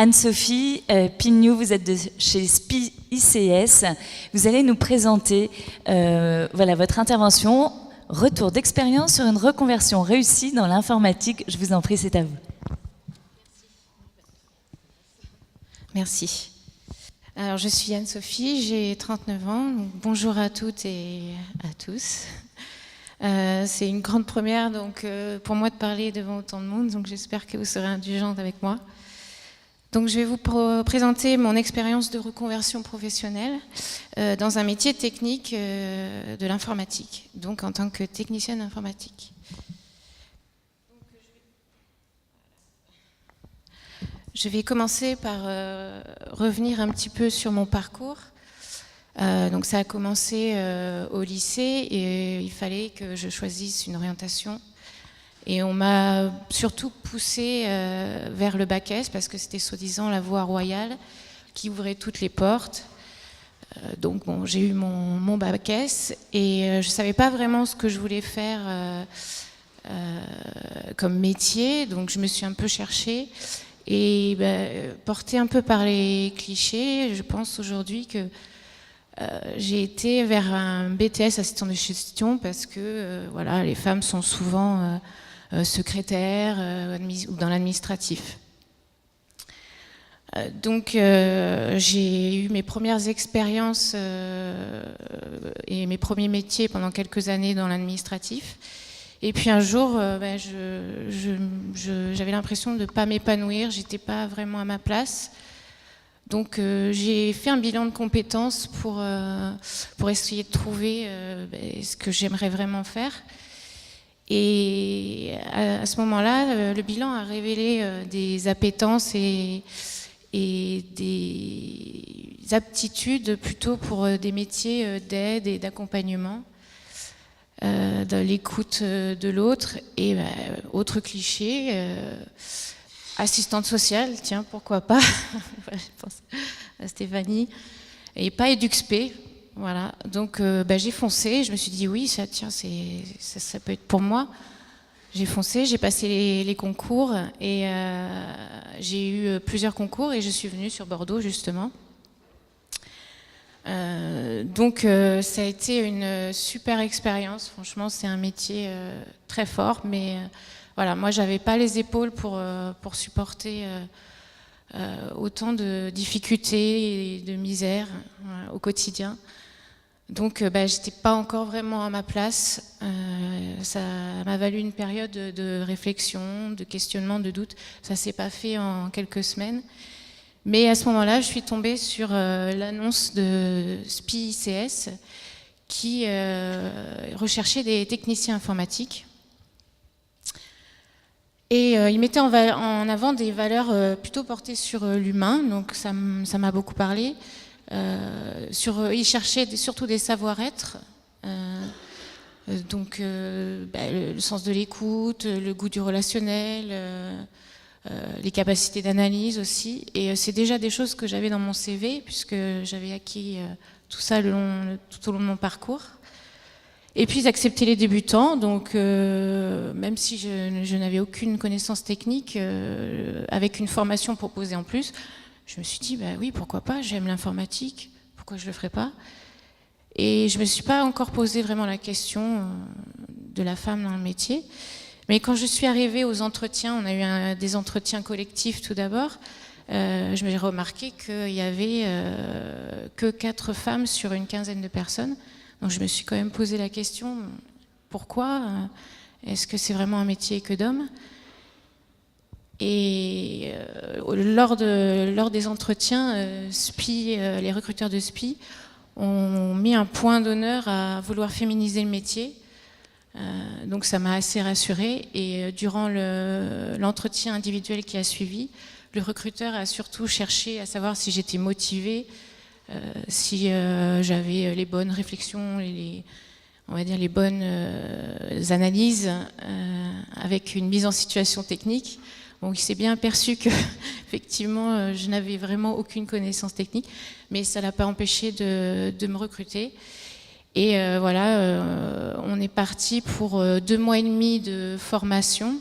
Anne-Sophie Pignou, vous êtes de chez SPI ICS. Vous allez nous présenter voilà, votre intervention, retour d'expérience sur une reconversion réussie dans l'informatique. Je vous en prie, c'est à vous. Merci. Alors, je suis Anne-Sophie, j'ai 39 ans. Donc, bonjour à toutes et à tous. C'est une grande première donc, pour moi de parler devant autant de monde, donc j'espère que vous serez indulgentes avec moi. Donc, je vais vous présenter mon expérience de reconversion professionnelle dans un métier technique de l'informatique, donc en tant que technicienne informatique. Je vais commencer par revenir un petit peu sur mon parcours. Donc ça a commencé au lycée et il fallait que je choisisse une orientation. Et on m'a surtout poussée vers le bac S parce que c'était soi-disant la voie royale qui ouvrait toutes les portes. Donc bon, j'ai eu mon bac S et je ne savais pas vraiment ce que je voulais faire comme métier. Donc je me suis un peu cherchée. Et portée un peu par les clichés, je pense aujourd'hui que j'ai été vers un BTS assistant de gestion parce que voilà, les femmes sont souvent secrétaires ou dans l'administratif. Donc j'ai eu mes premières expériences et mes premiers métiers pendant quelques années dans l'administratif. Et puis un jour, j'avais l'impression de ne pas m'épanouir, j'étais pas vraiment à ma place. Donc j'ai fait un bilan de compétences pour essayer de trouver ce que j'aimerais vraiment faire. Et à ce moment-là, le bilan a révélé des appétences et des aptitudes plutôt pour des métiers d'aide et d'accompagnement. De l'écoute de l'autre et autre cliché, assistante sociale, tiens, pourquoi pas, je pense à Stéphanie, et pas EduxP, voilà, donc j'ai foncé, je me suis dit oui, ça peut être pour moi, j'ai foncé, j'ai passé les concours et j'ai eu plusieurs concours et je suis venue sur Bordeaux justement. Donc ça a été une super expérience, franchement c'est un métier très fort, mais voilà, moi j'avais pas les épaules pour supporter autant de difficultés et de misère au quotidien. Donc j'étais pas encore vraiment à ma place, ça m'a valu une période de réflexion, de questionnement, de doute, ça s'est pas fait en quelques semaines. Mais à ce moment-là, je suis tombée sur l'annonce de SPI ICS qui recherchait des techniciens informatiques. Et il mettait en avant des valeurs plutôt portées sur l'humain, donc ça m'a beaucoup parlé. Il cherchait surtout des savoir-être, donc le sens de l'écoute, le goût du relationnel, les capacités d'analyse aussi, et c'est déjà des choses que j'avais dans mon CV puisque j'avais acquis tout ça tout au long de mon parcours. Et puis ils acceptaient les débutants, donc même si je n'avais aucune connaissance technique, avec une formation proposée en plus, je me suis dit oui, pourquoi pas, j'aime l'informatique, pourquoi je le ferais pas? Et je me suis pas encore posé vraiment la question de la femme dans le métier. Mais quand je suis arrivée aux entretiens, on a eu des entretiens collectifs tout d'abord, je me suis remarqué qu'il n'y avait que 4 femmes sur une quinzaine de personnes. Donc je me suis quand même posé la question, pourquoi? Est-ce que c'est vraiment un métier que d'hommes? Et lors des entretiens, les recruteurs de SPI ont mis un point d'honneur à vouloir féminiser le métier. Donc ça m'a assez rassurée et durant l'entretien individuel qui a suivi, le recruteur a surtout cherché à savoir si j'étais motivée, si j'avais les bonnes réflexions, on va dire les bonnes analyses avec une mise en situation technique. Bon, il s'est bien aperçu que effectivement je n'avais vraiment aucune connaissance technique, mais ça l'a pas empêché de me recruter. Et on est parti pour 2 mois et demi de formation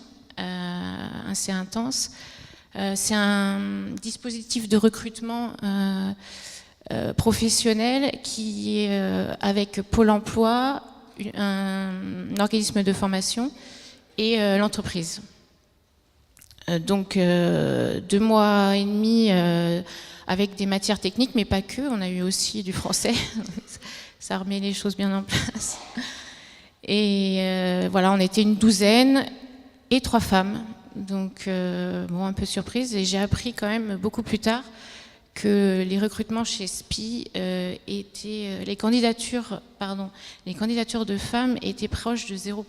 assez intense, C'est un dispositif de recrutement professionnel qui est avec Pôle emploi, un organisme de formation et l'entreprise. Donc 2 mois et demi avec des matières techniques, mais pas que, on a eu aussi du français, ça remet les choses bien en place. Et voilà, on était une douzaine et 3 femmes, donc bon, un peu surprise, et j'ai appris quand même beaucoup plus tard que les recrutements chez SPI étaient, les candidatures de femmes étaient proches de 0%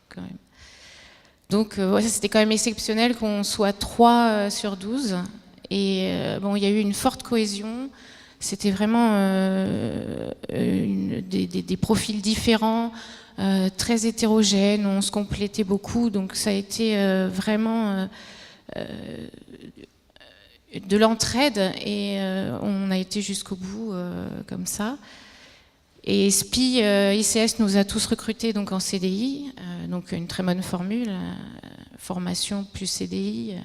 quand même. Donc ouais, c'était quand même exceptionnel qu'on soit 3 sur 12. Et bon, il y a eu une forte cohésion. C'était vraiment des profils différents, très hétérogènes. On se complétait beaucoup. Donc ça a été vraiment de l'entraide. Et on a été jusqu'au bout comme ça. Et SPI ICS nous a tous recrutés donc en CDI, donc une très bonne formule, formation plus CDI,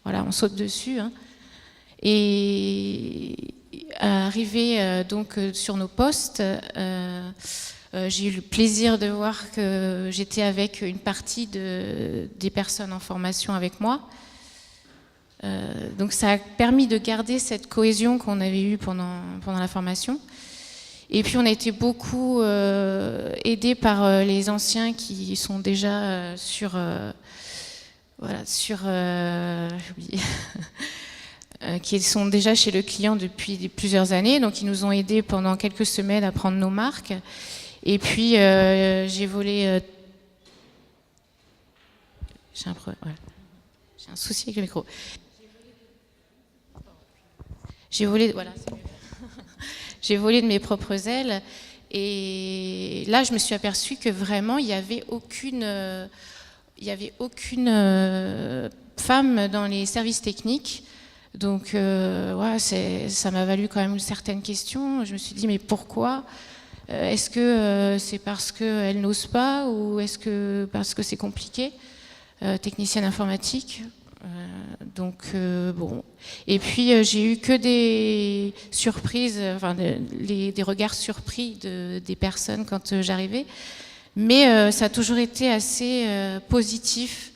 voilà, on saute dessus. Hein. Et arrivé donc sur nos postes, j'ai eu le plaisir de voir que j'étais avec une partie des personnes en formation avec moi. Donc ça a permis de garder cette cohésion qu'on avait eue pendant la formation. Et puis on a été beaucoup aidés par les anciens qui sont déjà qui sont déjà chez le client depuis plusieurs années. Donc ils nous ont aidés pendant quelques semaines à prendre nos marques. Et puis j'ai volé. J'ai un souci avec le micro. J'ai volé. Voilà. J'ai volé de mes propres ailes et là je me suis aperçue que vraiment il y avait aucune femme dans les services techniques. Donc ouais, ça m'a valu quand même certaines questions. Je me suis dit mais pourquoi ? Est-ce que c'est parce qu'elles n'osent pas ou est-ce que parce que c'est compliqué ? Technicienne informatique. Donc bon, et puis j'ai eu que des surprises, enfin des regards surpris des personnes quand j'arrivais, mais ça a toujours été assez positif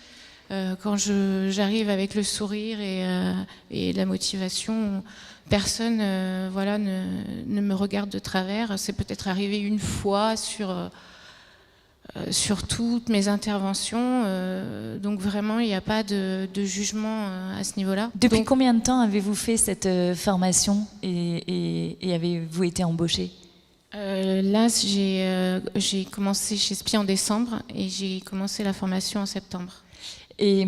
quand j'arrive avec le sourire et la motivation. Personne voilà, ne me regarde de travers. C'est peut-être arrivé une fois sur toutes mes interventions. Donc vraiment, il n'y a pas de jugement à ce niveau-là. Depuis combien de temps avez-vous fait cette formation et avez-vous été embauché ? Là, j'ai commencé chez SPI en décembre et j'ai commencé la formation en septembre. Et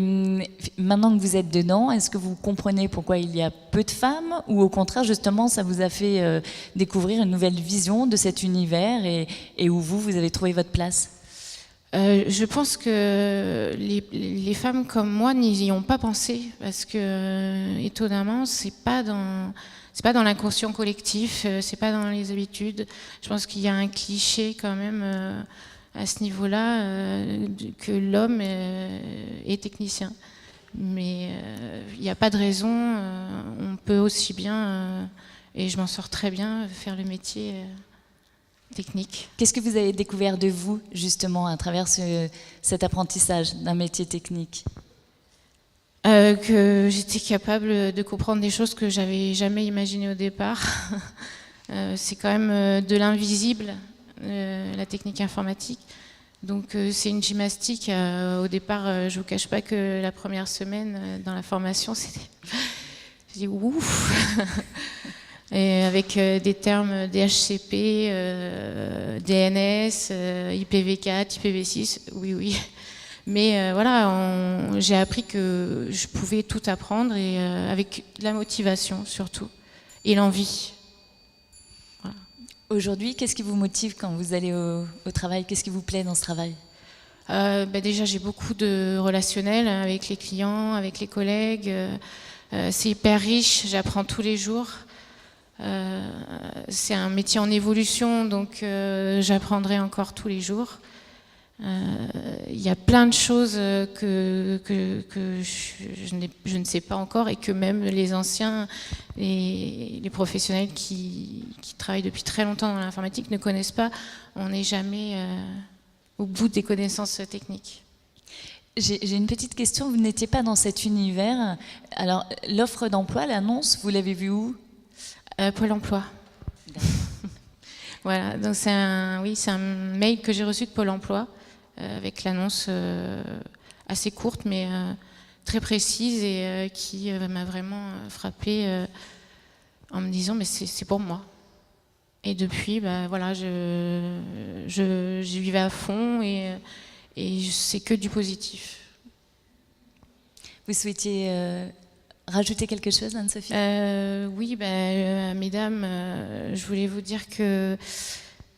maintenant que vous êtes dedans, est-ce que vous comprenez pourquoi il y a peu de femmes ou au contraire, justement, ça vous a fait découvrir une nouvelle vision de cet univers et où vous avez trouvé votre place ? Je pense que les femmes comme moi n'y ont pas pensé parce que étonnamment c'est pas dans l'inconscient collectif, c'est pas dans les habitudes. Je pense qu'il y a un cliché quand même à ce niveau-là que l'homme est technicien, mais il n'y a pas de raison. On peut aussi bien et je m'en sors très bien faire le métier. Technique. Qu'est-ce que vous avez découvert de vous, justement, à travers cet apprentissage d'un métier technique ? Que j'étais capable de comprendre des choses que j'avais jamais imaginées au départ. C'est quand même de l'invisible, la technique informatique. Donc c'est une gymnastique. Au départ, je vous cache pas que la première semaine dans la formation, c'était... J'ai dit ouf. Et avec des termes DHCP, DNS, IPv4, IPv6, oui. Mais voilà, j'ai appris que je pouvais tout apprendre et avec la motivation surtout et l'envie. Voilà. Aujourd'hui, qu'est-ce qui vous motive quand vous allez au travail ? Qu'est-ce qui vous plaît dans ce travail ? Déjà, j'ai beaucoup de relationnel avec les clients, avec les collègues. C'est hyper riche, j'apprends tous les jours. C'est un métier en évolution, donc j'apprendrai encore tous les jours. Il y a plein de choses que je ne sais pas encore et que même les anciens, les professionnels qui travaillent depuis très longtemps dans l'informatique ne connaissent pas. On n'est jamais au bout des connaissances techniques. J'ai une petite question, vous n'étiez pas dans cet univers. Alors, l'offre d'emploi, l'annonce, vous l'avez vue où ? Pôle emploi. Voilà, donc c'est un mail que j'ai reçu de Pôle emploi avec l'annonce assez courte mais très précise et qui m'a vraiment frappée en me disant mais c'est pour moi. Et depuis, voilà, j'y vais à fond et c'est que du positif. Vous souhaitiez rajouter quelque chose, Anne-Sophie ? Oui, mesdames, je voulais vous dire que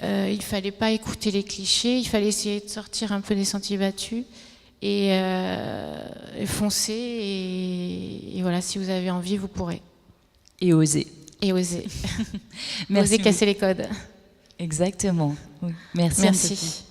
il fallait pas écouter les clichés, il fallait essayer de sortir un peu des sentiers battus et foncer et voilà, si vous avez envie, vous pourrez. Et oser. Et oser. Merci. Oser casser les codes. Exactement. Oui. Merci. Merci.